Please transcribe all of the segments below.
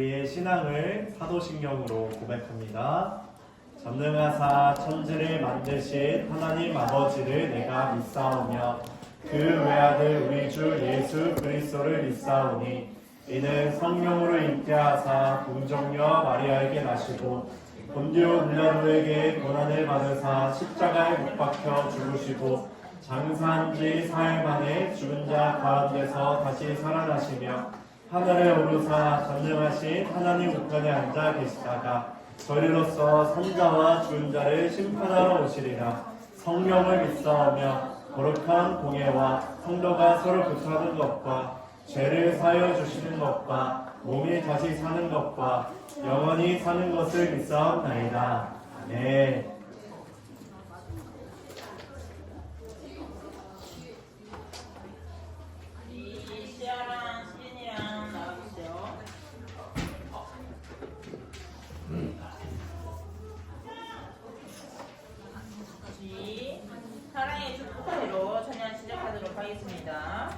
우리의 신앙을 사도신경으로 고백합니다. 전능하사 천지를 만드신 하나님 아버지를 내가 믿사오며 그 외아들 우리 주 예수 그리스도를 믿사오니 이는 성령으로 잉태하사 동정녀 마리아에게 나시고 본디오 빌라도에게 고난을 받으사 십자가에 못 박혀 죽으시고 장사한 지 4일 만에 죽은 자 가운데서 다시 살아나시며 하늘에 오르사 전능하신 하나님 우편에 앉아 계시다가 저리로서 선자와 죽은 자를 심판하러 오시리라. 성령을 믿사오며 거룩한 공예와 성도가 서로 교통하는 것과 죄를 사하여 주시는 것과 몸이 다시 사는 것과 영원히 사는 것을 믿사옵나이다. 아멘. 시아랑 시인이랑 나와주세요. 사랑의 축복으로 찬양 시작하도록 하겠습니다.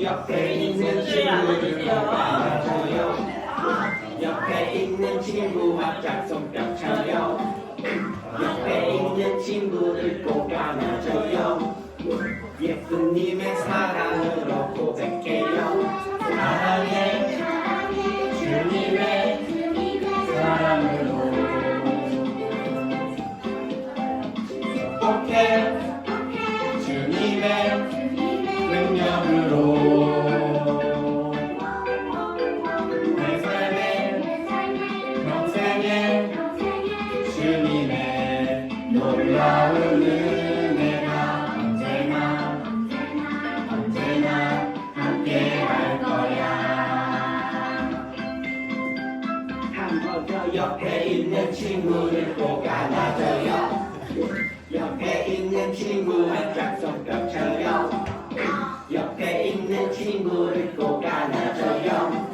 옆에 있는 친구를 안아줘요. 옆에 있는 친구 앞짝 손뼉 쳐요. 옆에 있는 친구를 꼭 안아줘요. 예수님의 사랑으로 고백해요. 사랑해 주님의 사랑으로 축복해 주님의 능력으로 내 삶의 평생에 주님의 놀라운 은혜가 언제나 함께 할 거야. 한 번 더 옆에 있는 친구를 꼭 안아줘요. 옆에 있는 친구 한짝 손뼉 쳐요. 옆에 있는 친구를 꼭 안아줘요.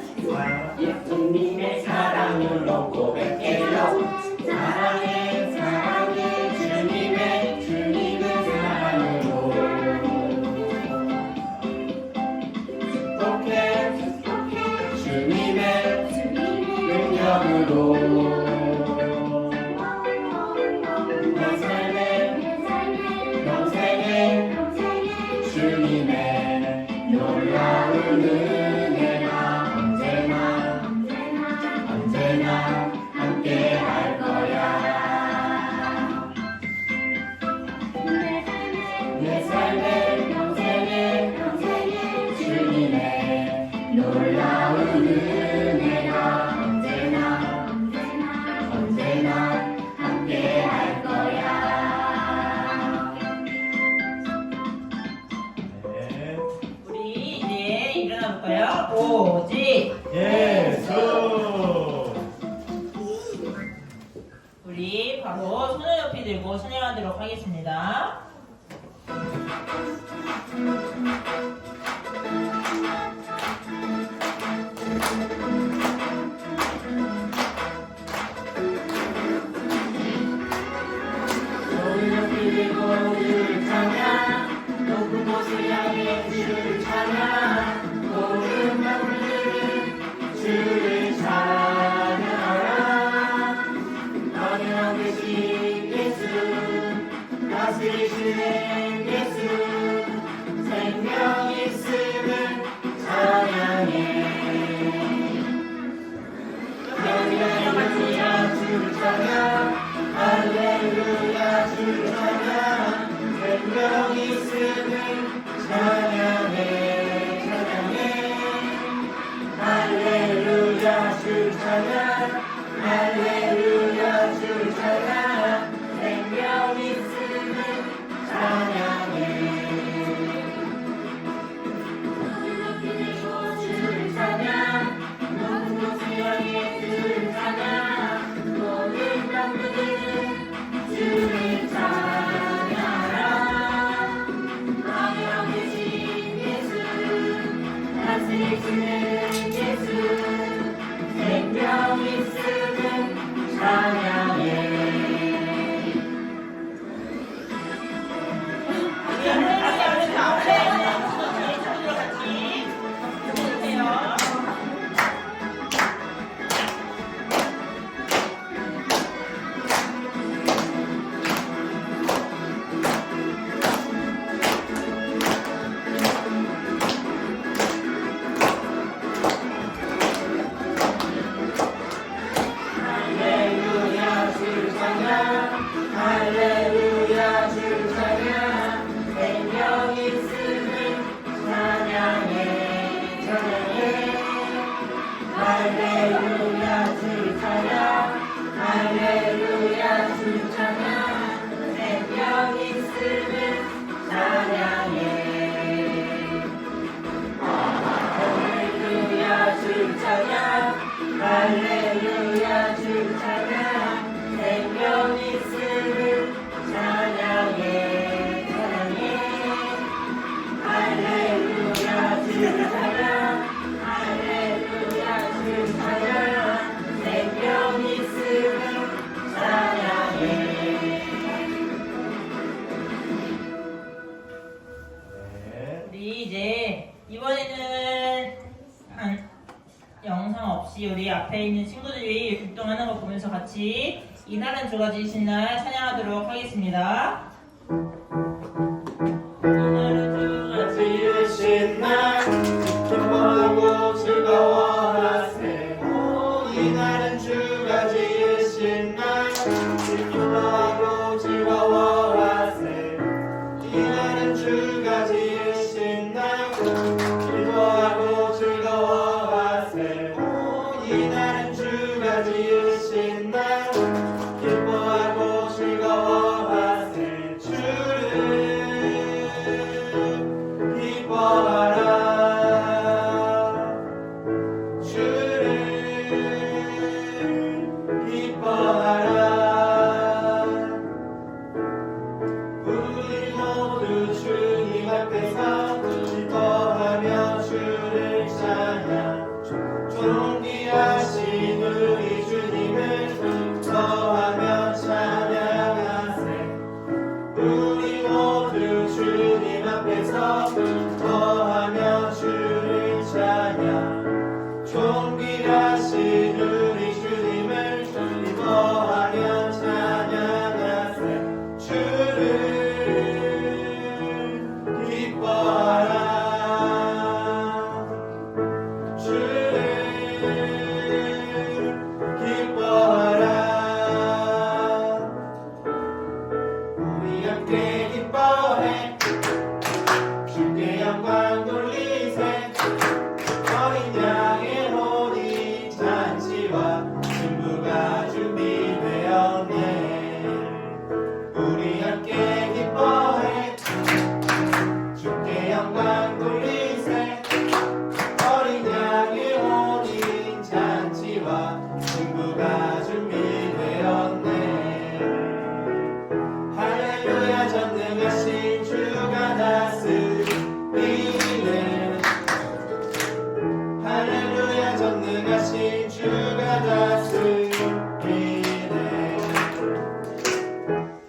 예수님의 사랑으로 고백해요. 사랑해 주님의 사랑으로 축복해 주님의 능력으로 내 삶의 평생에 주님의 놀라운 은혜가 언제나 함께 할 거야. 내 삶의 평생에 주님의 놀라운 은혜가 언제나 함께 할 거야. 네. 우리 이제 일어나 볼까요? 오직 예수. 우리 바로 손을 높이 들고 찬양하도록 하겠습니다. 손을 높이 들고 주를 찬양, 높은 곳을 향해 주를 찬양, 모든 만물들은 주를 찬양하라. 너는 계신 예수, 다스리시는 예수, 생명 있음을 찬양해. 할렐루야 주를 찬양, 할렐루야 주를 찬양, 생명 있음을 찬양해. 할렐루야 주를 찬양, 할렐루야 주를 찬양. 앞에 있는 친구들이 율동하는 거 보면서 같이 이날은 주가 지으신 날 찬양하도록 하겠습니다. 이날은 주가 지으신 날 기뻐하고 즐거워하세. 이날은 주가 지으신 날 기뻐하고 즐거워하세. 이날은 주가 지으신 날 기뻐하고 즐거워하세. 이날은 주가 지으신 날 기뻐하고 즐거워하세. 주를 기뻐하라. 주를 기뻐하라. 우리 모두 주님 앞에서 기뻐하며 주를 찬양. 존귀하신 우리 주님을 기뻐하며 찬양하세. 우리 모두 주님 앞에서 기뻐하며 주를 찬양. 존귀하신 우리 주님을 기뻐하며 찬양하세. 주를 기뻐하라. 주를 기뻐하라. 우리 함께 기뻐해 주께 영광 돌리세. 어린 양의 혼인 잔치와 신부가 준비되었네. 우리 함께 기뻐해 주께 영광 돌리세. 어린 양의 혼인 잔치와 신부가 준비되었네. 할렐루야 전능하신 주가 다스리네. 할렐루야 전능하신 주가 다스리네.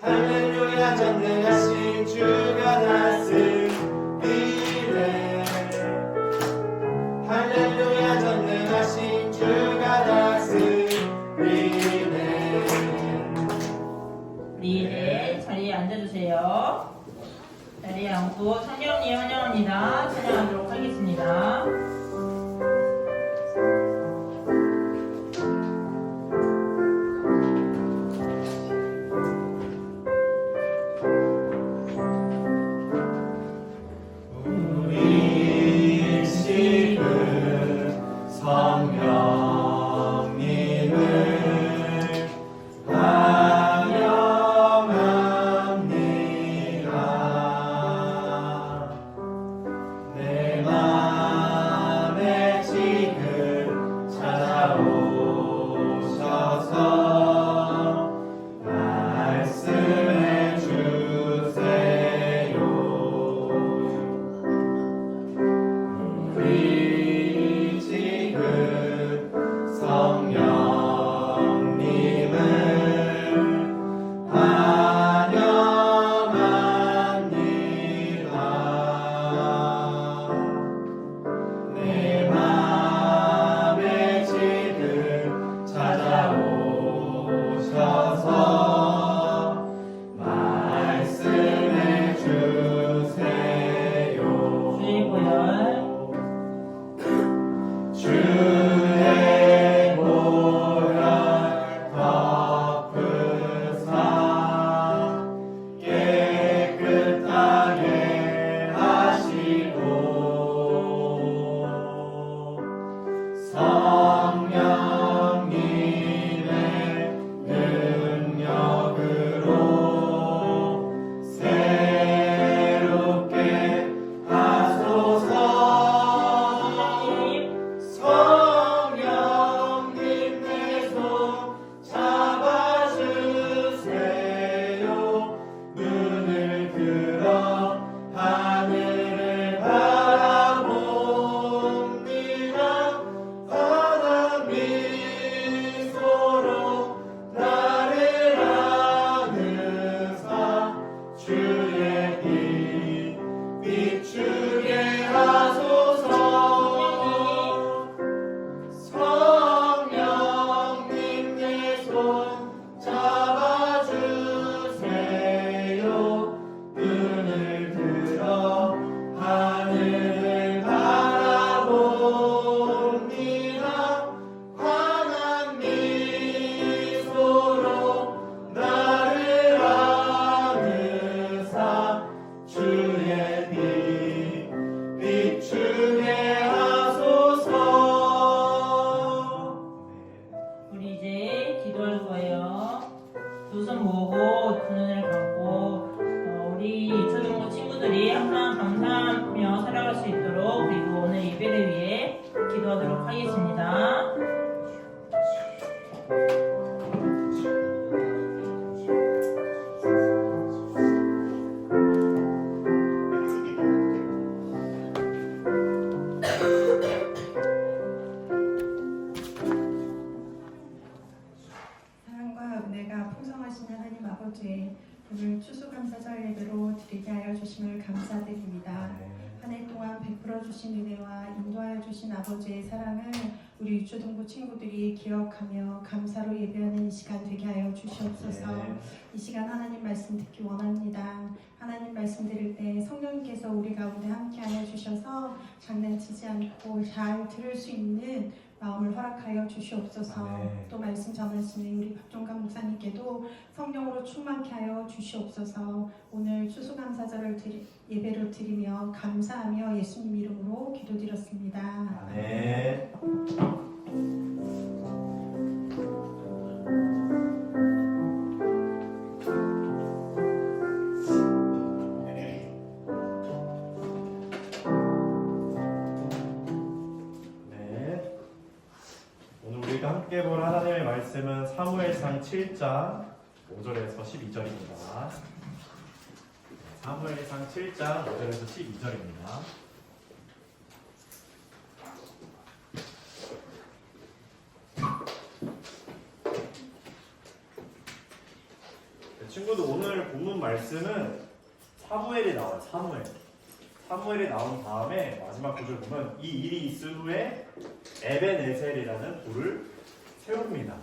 할렐루야 전능하신 주가 다스리네. 할렐루야 전능하신 주가 다스리네. 네, 자리에 앉아주세요. 자리에 앉고 성령님 환영합니다. 찬양하도록 하겠습니다. 우리 지금 성령님을 환영합니다. 내 맘 두 손 모으고 두 눈을 감고 우리 초등부 친구들이 항상 감사하며 살아갈 수 있도록 그리고 오늘 예배를 위해 기도하도록 하겠습니다. 사랑과 은혜가 풍성하신 하나님 아버지, 오늘 추수감사절 예배로 드리게 하여 주심을 감사드립니다. 한 해 동안 베풀어 주신 은혜와 인도하여 주신 아버지의 사랑을 우리 유초등부 친구들이 기억하며 감사로 예배하는 이 시간 되게 하여 주시옵소서. 이 시간 하나님 말씀 듣기 원합니다. 하나님 말씀 들을 때 성령님께서 우리 가운데 함께하여 주셔서 장난치지 않고 잘 들을 수 있는 마음을 허락하여 주시옵소서. 또 말씀 전하시는 우리 박종관 목사님께도 성령으로 충만케 하여 주시옵소서. 오늘 추수감사절을 예배를 드리며 감사하며 예수님 이름으로 기도드렸습니다. 네. 함께 볼 하나님의 말씀은 사무엘상 7장 5절에서 12절입니다. 사무엘상 7장 5절에서 12절입니다. 친구들, 오늘 본문 말씀은 사무엘이 나와요. 사무엘이 나온 다음에 마지막 구절 보면 이 일이 있은 후에 에벤에셀이라는 돌을 세웁니다.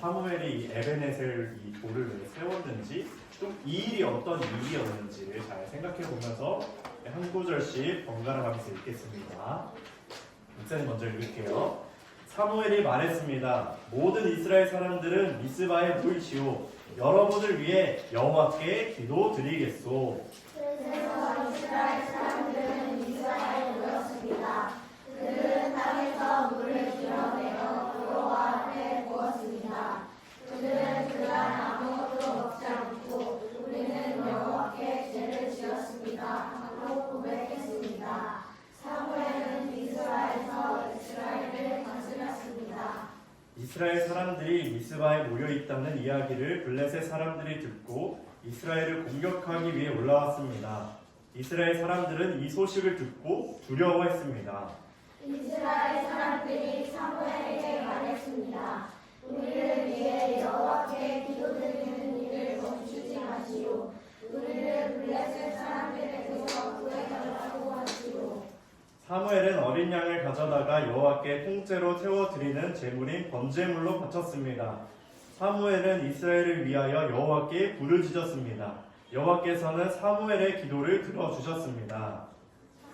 사무엘이 이 에벤에셀 이 돌을 왜 세웠는지, 또 이 일이 어떤 일이었는지를 잘 생각해 보면서 한 구절씩 번갈아 가면서 읽겠습니다. 목사님 먼저 읽을게요. 사무엘이 말했습니다. 모든 이스라엘 사람들은 미스바에 모이시오. 여러분을 위해 여호와께 기도드리겠소. 그래서 이스라엘 사람들은 미스바에 모였습니다. 그들은 땅에서 물을 길어내어 여호와 앞에 부었습니다. 그들은 그날 아무것도 먹지 않고 우리는 여호와께 죄를 지었습니다 하고 고백했습니다. 사무엘은 미스바에서 이스라엘을 다스렸습니다. 이스라엘 사람들이 미스바에 모여 있다는 이야기를 블레셋 사람들이 듣고 이스라엘을 공격하기 위해 올라왔습니다. 이스라엘 사람들은 이 소식을 듣고 두려워했습니다. 이스라엘 사람들이 사무엘에게 말했습니다. 우리를 위해 여호와께 기도드리는 일을 멈추지 마시오. 우리를 블레셋 사람들에게서 구해달라고 하시오. 사무엘은 어린 양을 가져다가 여호와께 통째로 태워드리는 제물인 번제물로 바쳤습니다. 사무엘은 이스라엘을 위하여 여호와께 부르짖었습니다. 여호와께서는 사무엘의 기도를 들어주셨습니다.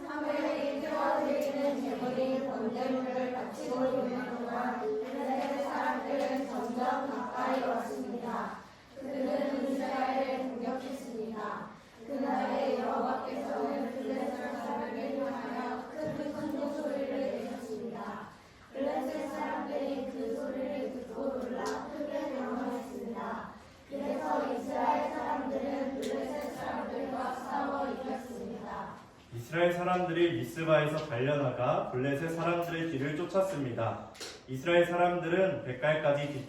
사무엘이 태워드리는 제물인 번제물을 바치고 있는 동안 블레셋 사람들은 점점 가까이 왔습니다. 그들은 이스라엘을 공격했습니다. 그날에 여호와께서는 블레셋 사람들을 향하여 큰 천둥 소리를 내셨습니다. 블레셋 사람들이 그 소리를 듣고 놀라 크게 당황했습니다. 그래서 이스라엘 사람들은 블레셋 사람들과 싸워 이겼습니다. 이스라엘 사람들이 미스바에서 달려나가 블레셋 사람들의 뒤를 쫓았습니다. 이스라엘 사람들은 벳갈까지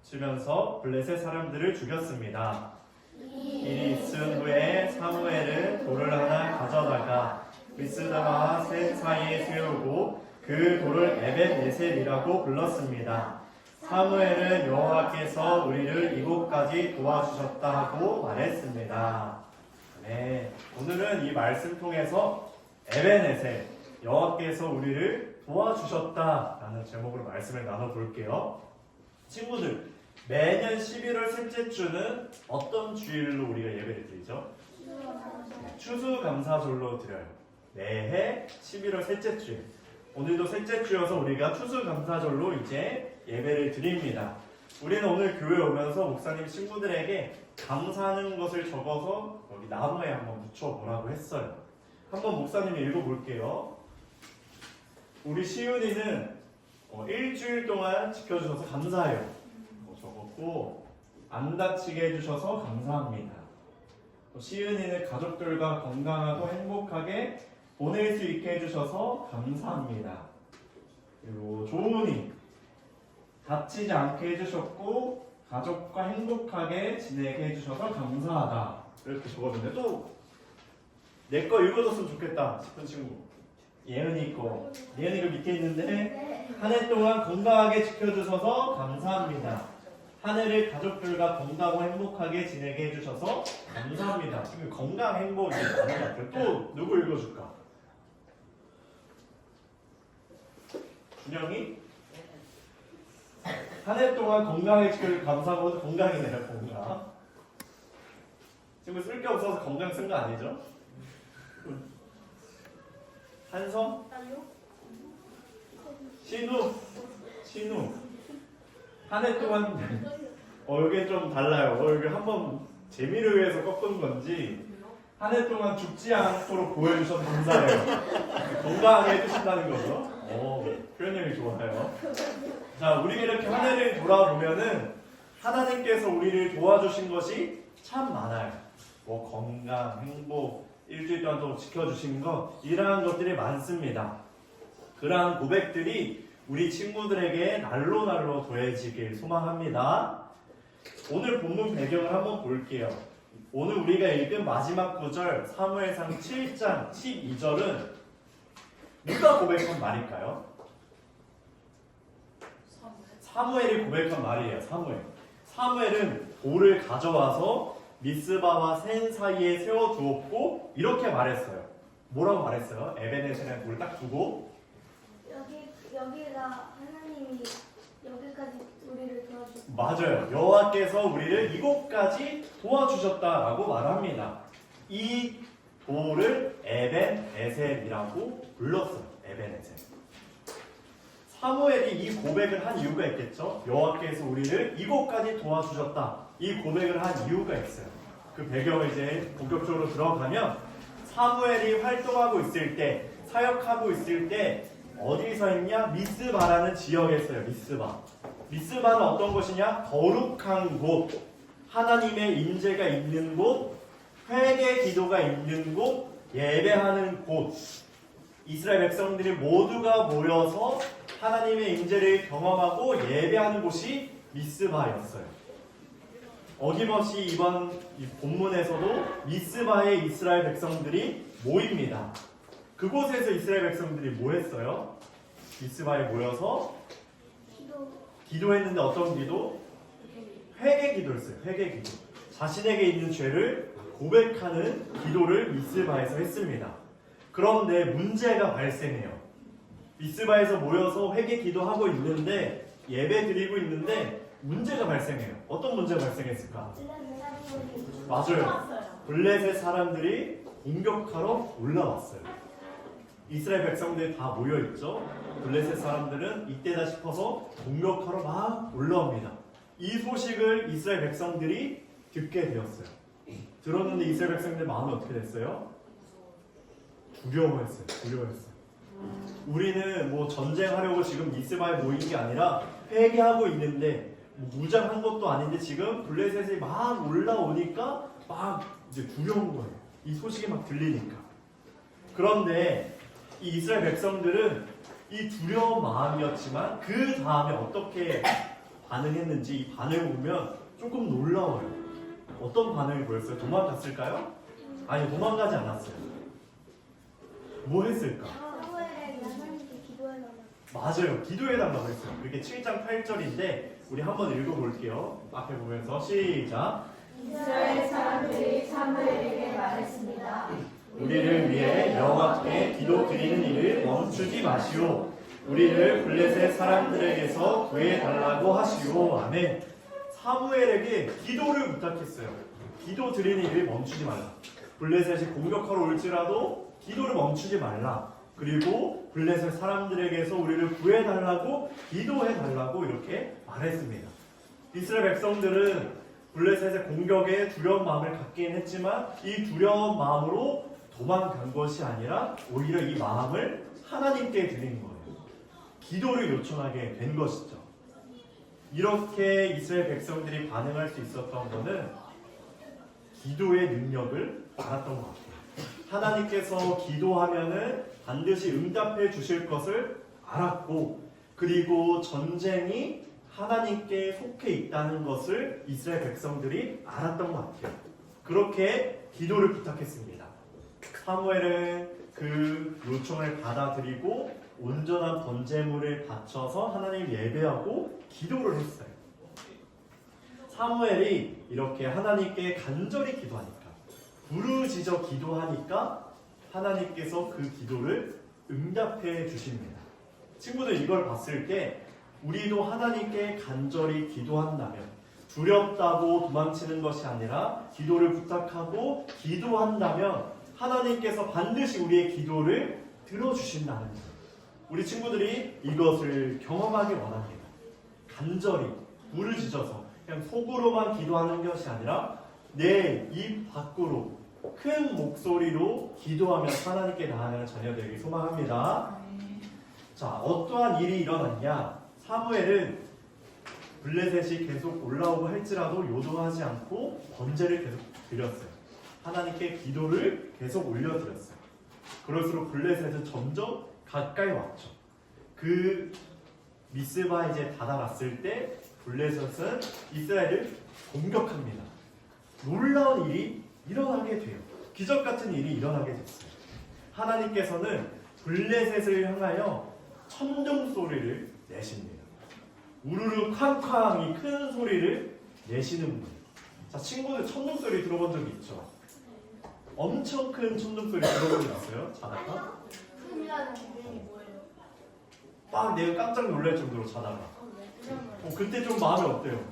뒤쫓으면서 블레셋 사람들을 죽였습니다. 일이 있은 후에 사무엘은 돌을 하나 가져다가 미스바와 셋 사이에 세우고 그 돌을 에벤에셀이라고 불렀습니다. 사무엘은 여호와께서 우리를 이곳까지 도와주셨다 하고 말했습니다. 네, 오늘은 이 말씀 통해서 에벤에셀, 여호와께서 우리를 도와주셨다라는 제목으로 말씀을 나눠볼게요. 친구들, 매년 11월 셋째 주는 어떤 주일로 우리가 예배를 드리죠? 추수감사절로 드려요. 매해 11월 셋째 주일. 오늘도 셋째 주여서 우리가 추수감사절로 이제 예배를 드립니다. 우리는 오늘 교회 오면서 목사님 친구들에게 감사하는 것을 적어서 여기 나무에 한번 붙여보라고 했어요. 한번 목사님이 읽어볼게요. 우리 시윤이는 일주일 동안 지켜주셔서 감사해요. 적었고, 안 다치게 해주셔서 감사합니다. 또 시은이는 가족들과 건강하고 행복하게 보낼 수 있게 해주셔서 감사합니다. 그리고 조은이 다치지 않게 해주셨고 가족과 행복하게 지내게 해주셔서 감사하다. 이렇게 적었는데 또 내 거 읽어줬으면 좋겠다 싶은 친구. 예은이 거. 예은이가 밑에 있는데 한 해 동안 건강하게 지켜주셔서 감사합니다. 한 해를 가족들과 건강하고 행복하게 지내게 해주셔서 감사합니다. 지금 건강, 행복 이게 많은 것 같아요. 또 누구 읽어줄까? 준영이? 한 해 동안 건강하게 지켜주셔서 감사하고 건강이네요. 건강. 지금 쓸 게 없어서 건강 쓴 거 아니죠? 한성? 신우 한 해 동안 여기 좀 달라요. 여기 한번 재미를 위해서 꺾은 건지 한 해 동안 죽지 않도록 보여주셔서 감사해요. 건강하게 해주신다는 거죠. 표현력이 좋아요. 자, 우리가 이렇게 한 해를 돌아보면은 하나님께서 우리를 도와주신 것이 참 많아요. 뭐 건강, 행복, 일주일 동안 또 지켜주신 것, 이러한 것들이 많습니다. 그러한 고백들이 우리 친구들에게 날로 더해지길 소망합니다. 오늘 본문 배경을 한번 볼게요. 오늘 우리가 읽은 마지막 구절 사무엘상 7장 12절은 누가 고백한 말일까요? 사무엘이 고백한 말이에요. 사무엘은 돌을 가져와서 미스바와 센 사이에 세워두었고 이렇게 말했어요. 뭐라고 말했어요? 에베네셀에 돌을 딱 두고 여기가 하나님이 여기까지 우리를 도와주셨다. 맞아요. 여호와께서 우리를 이곳까지 도와주셨다라고 말합니다. 이 돌을 에벤에셀이라고 불렀어요. 에벤에셀. 사무엘이 이 고백을 한 이유가 있겠죠. 여호와께서 우리를 이곳까지 도와주셨다. 이 고백을 한 이유가 있어요. 그 배경을 이제 본격적으로 들어가면 사무엘이 활동하고 있을 때, 사역하고 있을 때 어디서 있냐? 미스바라는 지역에 있어요. 미스바는 어떤 곳이냐? 거룩한 곳, 하나님의 임재가 있는 곳, 회개 기도가 있는 곳, 예배하는 곳. 이스라엘 백성들이 모두가 모여서 하나님의 임재를 경험하고 예배하는 곳이 미스바였어요. 어김없이 이번 본문에서도 미스바에 이스라엘 백성들이 모입니다. 그곳에서 이스라엘 백성들이 뭐 했어요? 미스바에 모여서 기도했는데 어떤 기도? 회개 기도였어요. 회개 기도. 자신에게 있는 죄를 고백하는 기도를 미스바에서 했습니다. 그런데 문제가 발생해요. 미스바에서 모여서 회개 기도하고 있는데 예배 드리고 있는데 문제가 발생해요. 어떤 문제가 발생했을까? 맞아요. 블레셋 사람들이 공격하러 올라왔어요. 이스라엘 백성들이 다 모여있죠. 블레셋 사람들은 이때다 싶어서 공격하러 막 올라옵니다. 이 소식을 이스라엘 백성들이 듣게 되었어요. 들었는데 이스라엘 백성들 마음이 어떻게 됐어요? 두려워했어요. 우리는 뭐 전쟁하려고 지금 미스바에 모인 게 아니라 회개하고 있는데 뭐 무장한 것도 아닌데 지금 블레셋이 막 올라오니까 막 이제 두려운 거예요. 이 소식이 막 들리니까. 그런데 이 이스라엘 백성들은 이 두려운 마음이었지만 그 다음에 어떻게 반응했는지 이 반응을 보면 조금 놀라워요. 어떤 반응을 보였어요? 도망갔을까요? 아니, 도망가지 않았어요. 뭐 했을까? 사무엘에게 하나님께 기도해달라고. 맞아요. 기도해달라고 했어요. 그게 7장 8절인데 우리 한번 읽어볼게요. 앞에 보면서 시작. 이스라엘 사람들이 사무엘에게 말했습니다. 우리를 위해 여호와께 기도 드리는 일을 멈추지 마시오. 우리를 블레셋 사람들에게서 구해달라고 하시오. 아멘. 사무엘에게 기도를 부탁했어요. 기도 드리는 일을 멈추지 말라. 블레셋이 공격하러 올지라도 기도를 멈추지 말라. 그리고 블레셋 사람들에게서 우리를 구해달라고 기도해달라고 이렇게 말했습니다. 이스라엘 백성들은 블레셋의 공격에 두려운 마음을 갖긴 했지만 이 두려운 마음으로 도망간 것이 아니라 오히려 이 마음을 하나님께 드린 거예요. 기도를 요청하게 된 것이죠. 이렇게 이스라엘 백성들이 반응할 수 있었던 것은 기도의 능력을 알았던 것 같아요. 하나님께서 기도하면은 반드시 응답해 주실 것을 알았고, 그리고 전쟁이 하나님께 속해 있다는 것을 이스라엘 백성들이 알았던 것 같아요. 그렇게 기도를 부탁했습니다. 사무엘은 그 요청을 받아들이고 온전한 번제물을 바쳐서 하나님을 예배하고 기도를 했어요. 사무엘이 이렇게 하나님께 간절히 기도하니까, 부르짖어 기도하니까 하나님께서 그 기도를 응답해 주십니다. 친구들, 이걸 봤을 때 우리도 하나님께 간절히 기도한다면, 두렵다고 도망치는 것이 아니라 기도를 부탁하고 기도한다면 하나님께서 반드시 우리의 기도를 들어주신다는 거예요. 우리 친구들이 이것을 경험하기 원합니다. 간절히 부르짖어서 그냥 속으로만 기도하는 것이 아니라 내 입 밖으로 큰 목소리로 기도하며 하나님께 나아가는 자녀들에게 소망합니다. 자, 어떠한 일이 일어났냐? 사무엘은 블레셋이 계속 올라오고 할지라도 요동하지 않고 번제를 계속 드렸어요. 하나님께 기도를 계속 올려드렸어요. 그럴수록 블레셋은 점점 가까이 왔죠. 그 미스바에 이제 다다랐을 때 블레셋은 이스라엘을 공격합니다. 놀라운 일이 일어나게 돼요. 기적 같은 일이 일어나게 됐어요. 하나님께서는 블레셋을 향하여 천둥 소리를 내십니다. 우르르 쾅쾅 이 큰 소리를 내시는 분. 자, 친구들 천둥 소리 들어본 적 있죠? 엄청 큰 천둥 소리 들어본 적 있어요? 자다가? 큰이라는 기준이 뭐예요? 막 내가 깜짝 놀랄 정도로 자다가. 그때 좀 마음이 어때요?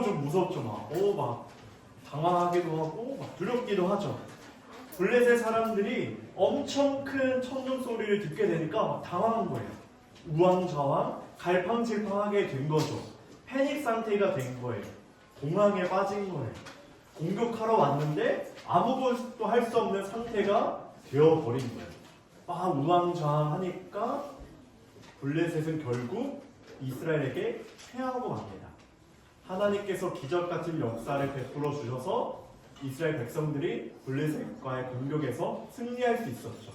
좀 무섭죠, 막 당황하기도 하고 막 두렵기도 하죠. 블레셋 사람들이 엄청 큰 천둥 소리를 듣게 되니까 막 당황한 거예요. 우왕좌왕 갈팡질팡하게 된 거죠. 패닉 상태가 된 거예요. 공황에 빠진 거예요. 공격하러 왔는데 아무것도 할 수 없는 상태가 되어버린 거예요. 막 우왕좌왕하니까 블레셋은 결국 이스라엘에게 패하고 맙니다. 하나님께서 기적 같은 역사를 베풀어 주셔서 이스라엘 백성들이 블레셋과의 공격에서 승리할 수 있었죠.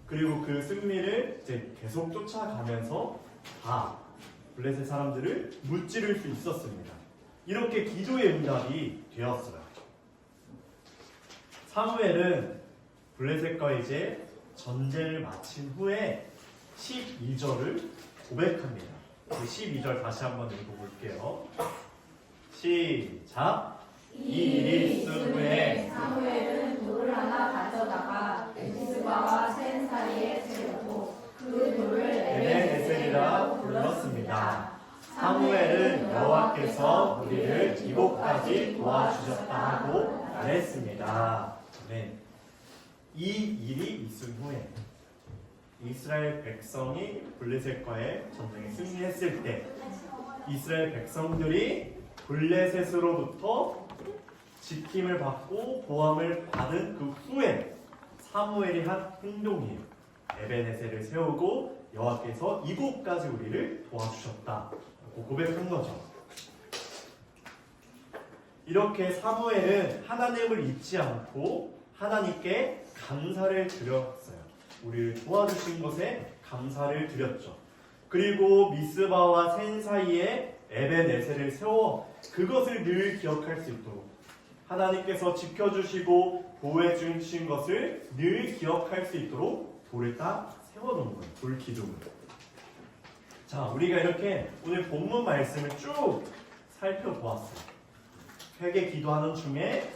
그리고 그 승리를 이제 계속 쫓아가면서 다 블레셋 사람들을 무찌를 수 있었습니다. 이렇게 기도의 응답이 되었어요. 사무엘은 블레셋과 이제 전쟁을 마친 후에 12절을 고백합니다. 12절 다시 한번 읽어볼게요. 시작. 이 일이 있은 후에 사무엘은 돌을 하나 가져다가 미스바와 센 사이에 세우고 그 돌을 에벤에셀이라 불렀습니다. 사무엘은 여호와께서 우리를 이곳까지 도와주셨다 하고 말했습니다. 네. 이 일이 있은 후에 이스라엘 백성이 블레셋과의 전쟁에 승리했을 때 이스라엘 백성들이 블레셋으로부터 지킴을 받고 보함을 받은 그 후에 사무엘이 한 행동이에요. 에벤에셀을 세우고 여호와께서 이곳까지 우리를 도와주셨다고 고백한 거죠. 이렇게 사무엘은 하나님을 잊지 않고 하나님께 감사를 드렸어요. 우리를 도와주신 것에 감사를 드렸죠. 그리고 미스바와 센 사이에 에벤에셀을 세워 그것을 늘 기억할 수 있도록 하나님께서 지켜주시고 보호해 주신 것을 늘 기억할 수 있도록 돌을 딱 세워놓은 거예요. 돌 기둥을. 자, 우리가 이렇게 오늘 본문 말씀을 쭉 살펴보았어요. 회개 기도하는 중에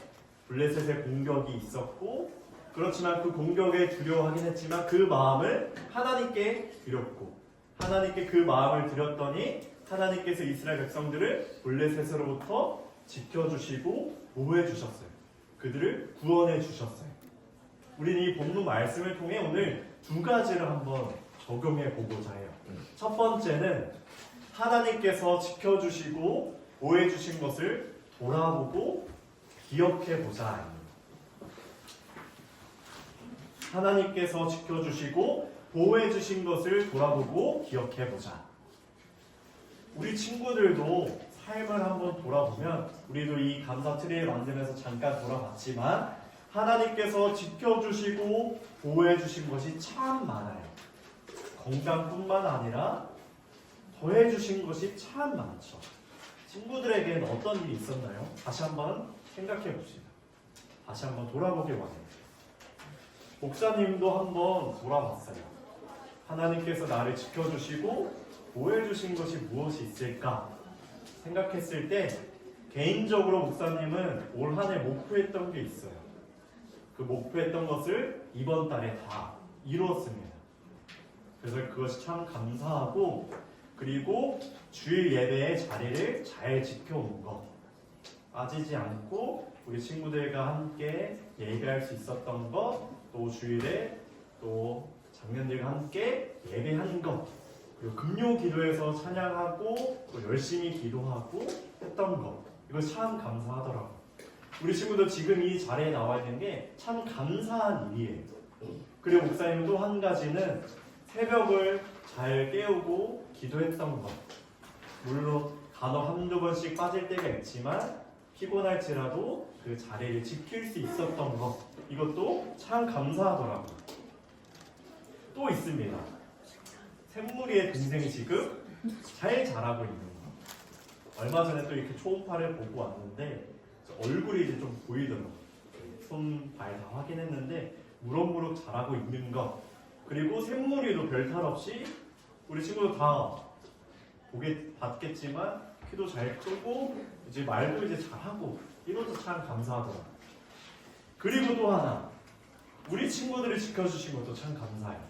블레셋의 공격이 있었고, 그렇지만 그 공격에 두려워하긴 했지만 그 마음을 하나님께 드렸고, 하나님께 그 마음을 드렸더니 하나님께서 이스라엘 백성들을 블레셋으로부터 지켜주시고 보호해 주셨어요. 그들을 구원해 주셨어요. 우리는 이 본문 말씀을 통해 오늘 두 가지를 한번 적용해 보고자 해요. 첫 번째는 하나님께서 지켜주시고 보호해 주신 것을 돌아보고 기억해 보자. 하나님께서 지켜주시고 보호해 주신 것을 돌아보고 기억해 보자. 우리 친구들도 삶을 한번 돌아보면 우리도 이 감사 트리를 만들면서 잠깐 돌아봤지만 하나님께서 지켜주시고 보호해주신 것이 참 많아요. 건강뿐만 아니라 더해주신 것이 참 많죠. 친구들에게는 어떤 일이 있었나요? 다시 한번 생각해 봅시다. 다시 한번 돌아보길 원해요. 목사님도 한번 돌아봤어요. 하나님께서 나를 지켜주시고 보호해주신 것이 무엇이 있을까 생각했을 때 개인적으로 목사님은 올 한 해 목표했던 게 있어요. 그 목표했던 것을 이번 달에 다 이루었습니다. 그래서 그것이 참 감사하고, 그리고 주일 예배의 자리를 잘 지켜온 것, 빠지지 않고 우리 친구들과 함께 예배할 수 있었던 것, 또 주일에 또 장년들과 함께 예배한 것, 그리고 금요 기도에서 찬양하고 또 열심히 기도하고 했던 것, 이거 참 감사하더라고요. 우리 친구들 지금 이 자리에 나와 있는 게 참 감사한 일이에요. 그리고 목사님 또 한 가지는 새벽을 잘 깨우고 기도했던 것. 물론 간혹 한두 번씩 빠질 때가 있지만 피곤할지라도 그 자리를 지킬 수 있었던 것, 이것도 참 감사하더라고요. 또 있습니다. 샘물이의 동생이 지금 잘 자라고 있는 거. 얼마 전에 또 이렇게 초음파를 보고 왔는데 얼굴이 이제 좀 보이더라고요. 손, 발 다 확인했는데 무럭무럭 자라고 있는 것. 그리고 샘물이도 별탈 없이 우리 친구도 다 봤겠지만 키도 잘 크고 이제 말도 이제 잘하고, 이것도 참 감사하더라고요. 그리고 또 하나, 우리 친구들을 지켜주신 것도 참 감사해요.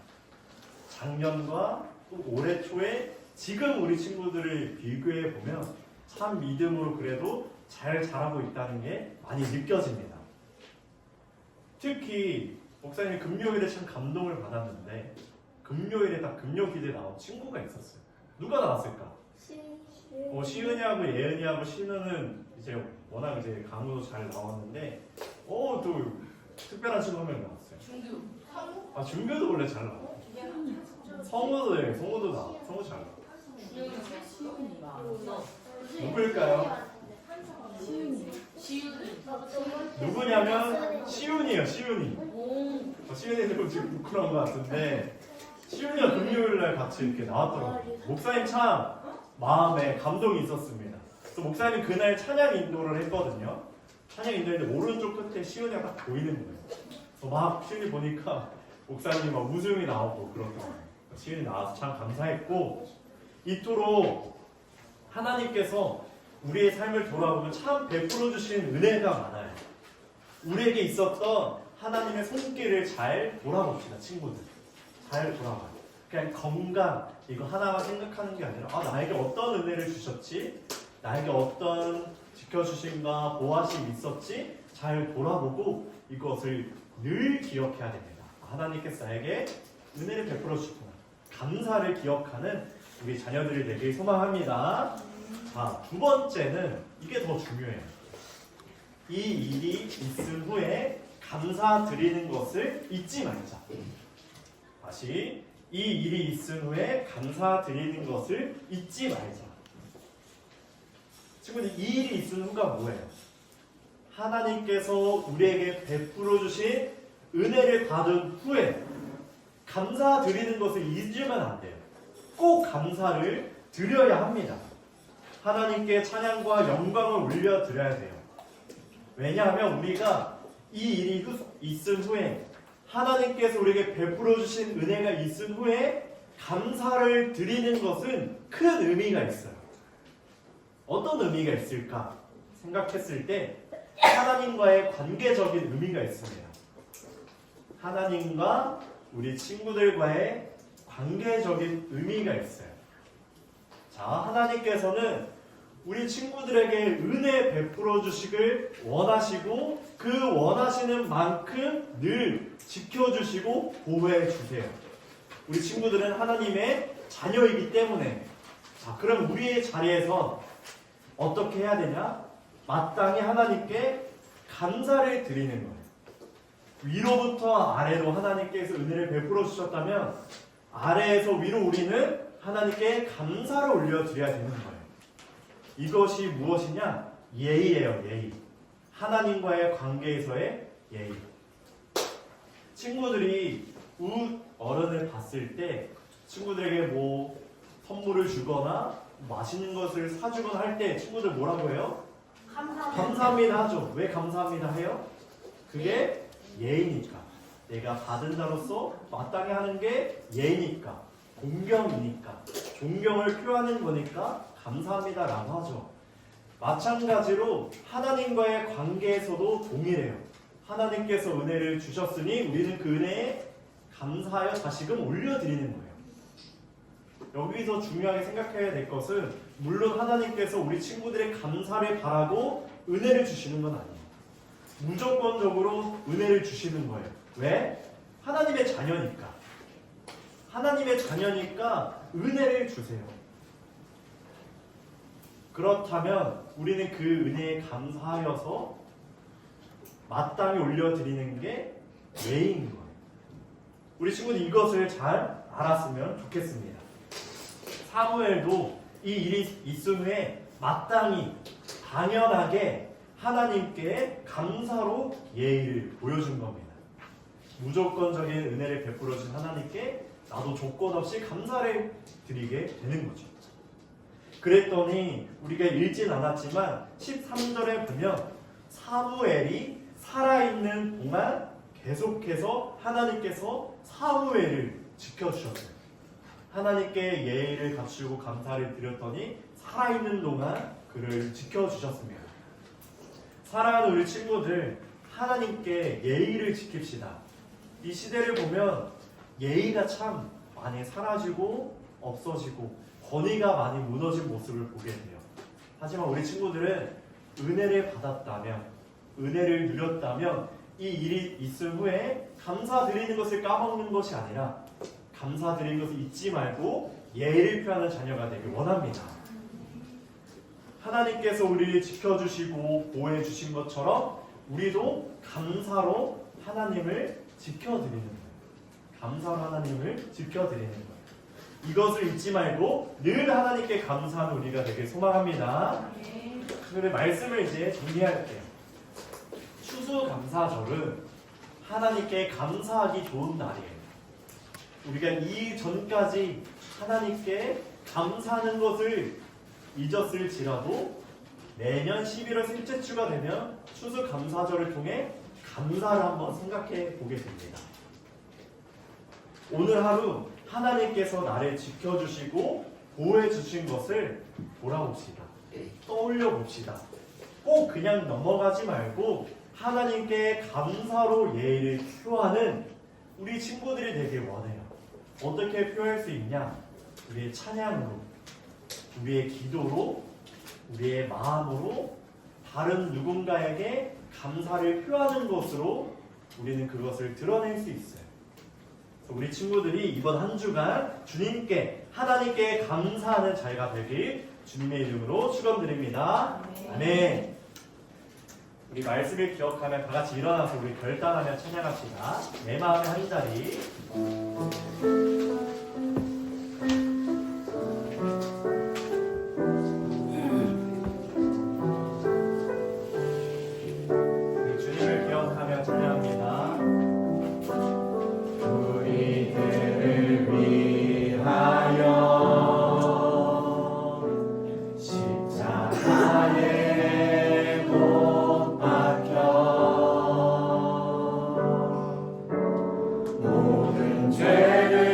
작년과 또 올해 초에 지금 우리 친구들을 비교해 보면 참 믿음으로 그래도 잘 자라고 있다는 게 많이 느껴집니다. 특히 목사님이 금요일에 참 감동을 받았는데, 금요일에 딱 금요 기도에 나온 친구가 있었어요. 누가 나왔을까? 시은이하고 예은이하고 신우는 이제 워낙 이제 강우도 잘 나왔는데, 또 특별한 친구 한 명 나왔어요. 중규. 아, 준규도 원래 잘 나와. 성우도 나와. 성우 잘 나와. 누구일까요? 누구냐면 시윤이에요. 시윤이. 시윤이는 지금 부끄러운 것 같은데 시윤이가 금요일날 같이 이렇게 나왔더라고요. 목사님 참 마음에 감동이 있었습니다. 또 목사님 그날 찬양 인도를 했거든요. 찬양 인도했는데 오른쪽 끝에 시윤이가 딱 보이는 거예요. 그래서 막 시윤이 보니까 목사님이 막 웃음이 나오고 그렇더라고요. 시윤이 나와서 참 감사했고, 이토록 하나님께서 우리의 삶을 돌아보면 참 베풀어 주신 은혜가 많아요. 우리에게 있었던 하나님의 손길을 잘 돌아봅시다, 친구들. 잘 돌아봐요. 그냥 건강 이거 하나만 생각하는 게 아니라 나에게 어떤 은혜를 주셨지? 나에게 어떤 지켜주심과 보호하심이 있었지? 잘 돌아보고 이것을 늘 기억해야 됩니다. 하나님께서 나에게 은혜를 베풀어 주셨구나. 감사를 기억하는 우리 자녀들이 되길 소망합니다. 자, 두 번째는 이게 더 중요해요. 이 일이 있은 후에 감사드리는 것을 잊지 말자. 다시, 이 일이 있은 후에 감사드리는 것을 잊지 말자. 친구들, 이 일이 있은 후가 뭐예요? 하나님께서 우리에게 베풀어 주신 은혜를 받은 후에 감사드리는 것을 잊으면 안 돼요. 꼭 감사를 드려야 합니다. 하나님께 찬양과 영광을 올려드려야 돼요. 왜냐하면 우리가 이 일이 있은 후에 하나님께서 우리에게 베풀어 주신 은혜가 있은 후에 감사를 드리는 것은 큰 의미가 있어요. 어떤 의미가 있을까 생각했을 때 하나님과의 관계적인 의미가 있습니다. 하나님과 우리 친구들과의 관계적인 의미가 있어요. 자, 하나님께서는 우리 친구들에게 은혜 베풀어 주시길 원하시고 그 원하시는 만큼 늘 지켜주시고 보호해 주세요. 우리 친구들은 하나님의 자녀이기 때문에. 자, 그럼 우리의 자리에서 어떻게 해야 되냐? 마땅히 하나님께 감사를 드리는 거예요. 위로부터 아래로 하나님께서 은혜를 베풀어 주셨다면 아래에서 위로 우리는 하나님께 감사를 올려드려야 되는 거예요. 이것이 무엇이냐? 예의예요, 예의. 하나님과의 관계에서의 예의. 친구들이 어른을 봤을 때 친구들에게 뭐 선물을 주거나 맛있는 것을 사주거나 할 때 친구들 뭐라고 해요? 감사합니다 하죠. 왜 감사합니다 해요? 그게 예의니까. 내가 받은 자로서 마땅히 하는 게 예의니까, 공경이니까, 존경을 표하는 거니까 감사합니다라고 하죠. 마찬가지로 하나님과의 관계에서도 동일해요. 하나님께서 은혜를 주셨으니 우리는 그 은혜에 감사하여 다시금 올려드리는 거예요. 여기서 중요하게 생각해야 될 것은 물론 하나님께서 우리 친구들의 감사를 바라고 은혜를 주시는 건 아니에요. 무조건적으로 은혜를 주시는 거예요. 왜? 하나님의 자녀니까. 하나님의 자녀니까 은혜를 주세요. 그렇다면 우리는 그 은혜에 감사하여서 마땅히 올려드리는 게 예의인 거예요. 우리 친구는 이것을 잘 알았으면 좋겠습니다. 사무엘도 이 일이 있은 후에 마땅히 당연하게 하나님께 감사로 예의를 보여준 겁니다. 무조건적인 은혜를 베풀어 준 하나님께 나도 조건 없이 감사를 드리게 되는 거죠. 그랬더니 우리가 읽진 않았지만 13절에 보면 사무엘이 살아있는 동안 계속해서 하나님께서 사무엘을 지켜주셨어요. 하나님께 예의를 갖추고 감사를 드렸더니 살아있는 동안 그를 지켜주셨습니다. 사랑하는 우리 친구들, 하나님께 예의를 지킵시다. 이 시대를 보면 예의가 참 많이 사라지고 없어지고 권위가 많이 무너진 모습을 보게 돼요. 하지만 우리 친구들은 은혜를 받았다면, 은혜를 누렸다면 이 일이 있은 후에 감사드리는 것을 까먹는 것이 아니라 감사드리는 것을 잊지 말고 예의를 표하는 자녀가 되길 원합니다. 하나님께서 우리를 지켜주시고 보호해주신 것처럼 우리도 감사로 하나님을 지켜드리는 거예요. 감사로 하나님을 지켜드리는 거예요. 이것을 잊지 말고 늘 하나님께 감사하는 우리가 되길 소망합니다. 오늘의 말씀을 이제 정리할게요. 추수감사절은 하나님께 감사하기 좋은 날이에요. 우리가 이전까지 하나님께 감사하는 것을 잊었을지라도 내년 11월 셋째 주가 되면 추수감사절을 통해 감사를 한번 생각해 보게 됩니다. 오늘 하루 하나님께서 나를 지켜주시고 보호해 주신 것을 돌아봅시다. 떠올려 봅시다. 꼭 그냥 넘어가지 말고 하나님께 감사로 예의를 표하는 우리 친구들이 되길 원해요. 어떻게 표할 수 있냐? 우리의 찬양으로, 우리의 기도로, 우리의 마음으로 다른 누군가에게 감사를 표하는 것으로 우리는 그것을 드러낼 수 있어요. 우리 친구들이 이번 한 주간 주님께, 하나님께 감사하는 자리가 되길 주님의 이름으로 축원드립니다. 아멘. 우리 말씀을 기억하며 다 같이 일어나서 우리 결단하며 찬양합시다. 내 마음의 한 자리. 우리 주님을 기억하며 찬양합니다. 우리들을 위하여 십자가에 못 박혀 모든 죄를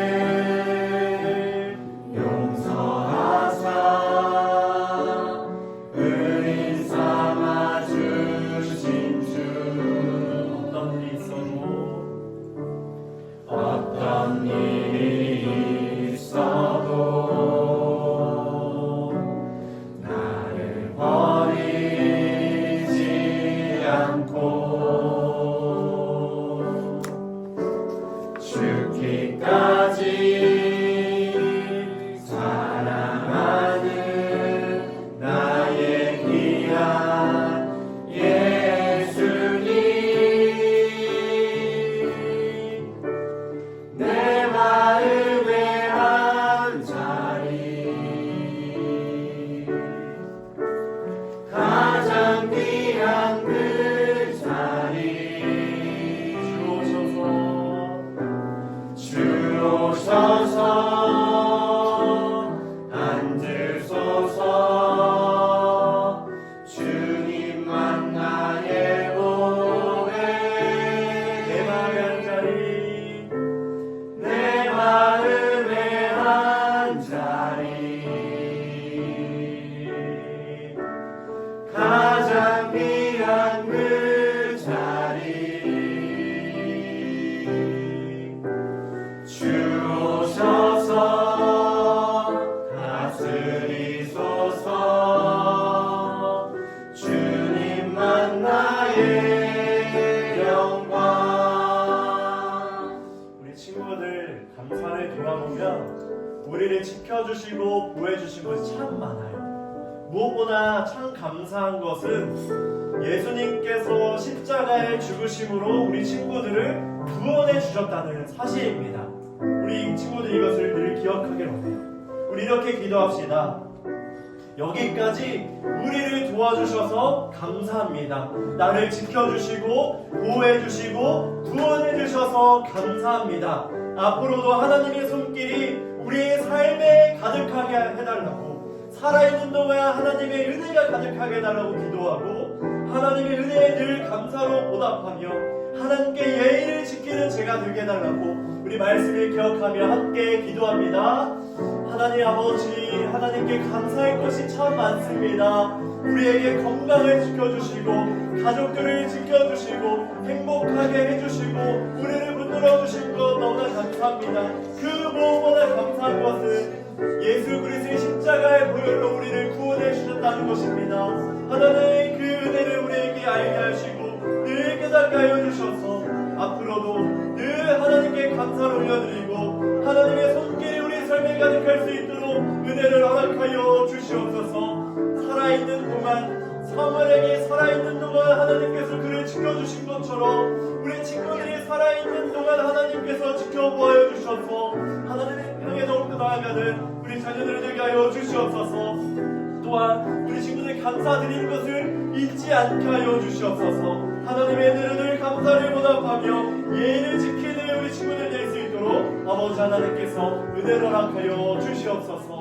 우리를 지켜주시고 보호해주신 것이 참 많아요. 무엇보다 참 감사한 것은 예수님께서 십자가에 죽으심으로 우리 친구들을 구원해 주셨다는 사실입니다. 우리 친구들 이것을 늘 기억하길 원해요. 우리 이렇게 기도합시다. 여기까지 우리를 도와주셔서 감사합니다. 나를 지켜주시고 보호해주시고 구원해주셔서 감사합니다. 앞으로도 하나님의 손길이 우리의 삶에 가득하게 해달라고, 살아있는 동안 하나님의 은혜가 가득하게 해달라고 기도하고, 하나님의 은혜에 늘 감사로 보답하며 하나님께 예의를 지키는 제가 되게 해달라고 우리 말씀을 기억하며 함께 기도합니다. 하나님 아버지, 하나님께 감사할 것이 참 많습니다. 우리에게 건강을 지켜주시고 가족들을 지켜주시고 행복하게 해주시고 우리를 붙들어 주신 것 너무나 감사합니다. 그 무엇보다 감사한 것은 예수 그리스도의 십자가의 보혈로 우리를 구원해 주셨다는 것입니다. 하나님 그 은혜를 우리에게 알게 하시고 늘 깨닫게 하여 주셔서 앞으로도 늘 하나님께 감사를 올려드리고 하나님의 손길이 우리 삶에 가득할 수 있도록 은혜를 허락하여 주시옵소서. 살아있는 동안, 사물에게 살아있는 동안 하나님께서 그를 지켜주신 것처럼 우리 친구들이 살아있는 동안 하나님께서 지켜보아 주셔서 하나님의 향해 더욱더 나아가는 우리 자녀들을 되게 하여 주시옵소서. 또한 우리 친구들 감사드리는 것을 잊지 않게 하여 주시옵소서. 하나님의 은혜를 감사를 보답하며 예의를 지키는 우리 친구들 될 수 있도록 아버지 하나님께서 은혜를 허락하여 주시옵소서.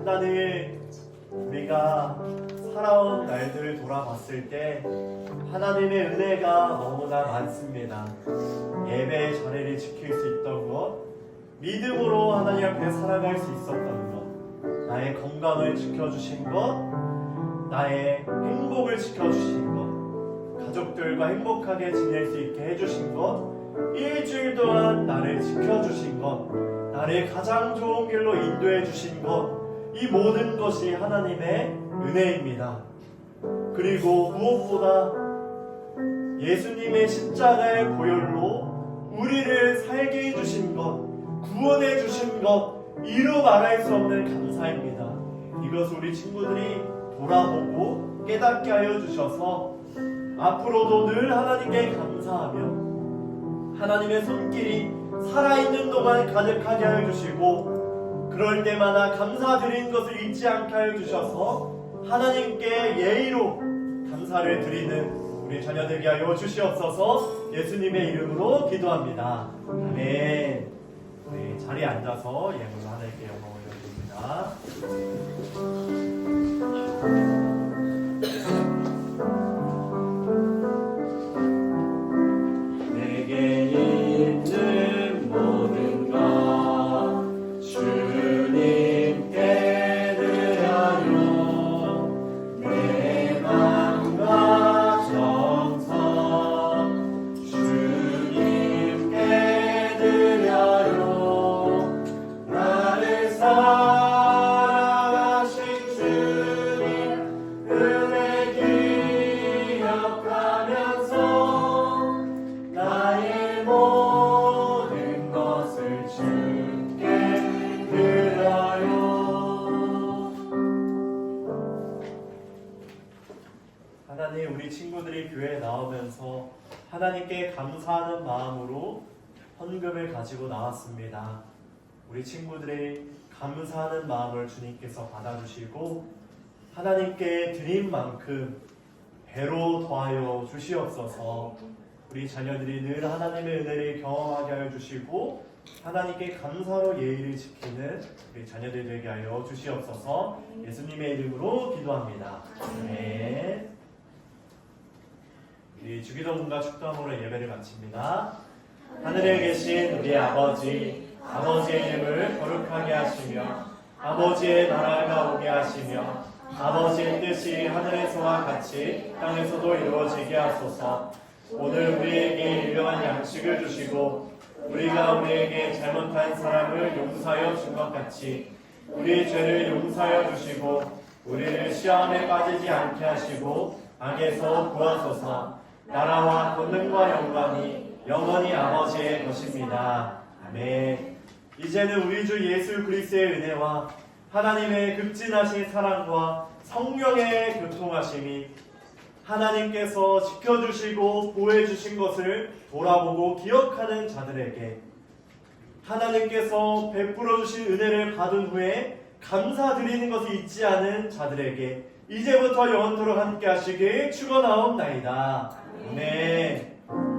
하나님, 우리가 살아온 날들을 돌아봤을 때 하나님의 은혜가 너무나 많습니다. 예배의 자리를 지킬 수 있던 것, 믿음으로 하나님 앞에 살아갈 수 있었던 것, 나의 건강을 지켜주신 것, 나의 행복을 지켜주신 것, 가족들과 행복하게 지낼 수 있게 해주신 것, 일주일 동안 나를 지켜주신 것, 나를 가장 좋은 길로 인도해 주신 것, 이 모든 것이 하나님의 은혜입니다. 그리고 무엇보다 예수님의 십자가의 보혈로 우리를 살게 해주신 것, 구원해 주신 것, 이루 말할 수 없는 감사입니다. 이것을 우리 친구들이 돌아보고 깨닫게 하여 주셔서 앞으로도 늘 하나님께 감사하며 하나님의 손길이 살아있는 동안 가득하게 하여 주시고 그럴 때마다 감사드리는 것을 잊지 않게 하여 주셔서 하나님께 예의로 감사를 드리는 우리 자녀되게 하여 주시옵소서. 예수님의 이름으로 기도합니다. 아멘. 우리 자리에 앉아서 예물로 하나님께 영광을 올려드립니다. 내게 있는 모든 것 주님께 드려요. 내 맘과 정성 주님께 드려요. 나를 사랑하신 주님 은혜 기억하면서 나의 모든 것을 주께 드려요. 하나님, 우리 친구들이 교회에 나오면서 하나님께 감사하는 마음으로 헌금을 가지고 나왔습니다. 우리 친구들의 감사하는 마음을 주님께서 받아주시고 하나님께 드린 만큼 배로 더하여 주시옵소서. 우리 자녀들이 늘 하나님의 은혜를 경험하게 하여 주시고 하나님께 감사로 예의를 지키는 우리 자녀들 되게 하여 주시옵소서. 예수님의 이름으로 기도합니다. 아멘. 우리 주기도문과 축도함으로 예배를 마칩니다. 하늘에 계신 우리 아버지, 아버지의 이름을 거룩하게 하시며 아버지의 나라가 오게 하시며 아버지의 뜻이 하늘에서와 같이 땅에서도 이루어지게 하소서. 오늘 우리에게 일용할 양식을 주시고 우리가 우리에게 잘못한 사람을 용서하여 준 것 같이 우리의 죄를 용서하여 주시고 우리를 시험에 빠지지 않게 하시고 악에서 구하소서. 나라와 권능과 영광이 영원히 아버지의 것입니다. 아멘. 이제는 우리 주 예수 그리스도의 은혜와 하나님의 극진하신 사랑과 성령의 교통하심이 하나님께서 지켜주시고 보호해주신 것을 돌아보고 기억하는 자들에게, 하나님께서 베풀어 주신 은혜를 받은 후에 감사드리는 것이 있지 않은 자들에게 이제부터 영원토록 함께 하시길 축원하옵나이다. 아멘.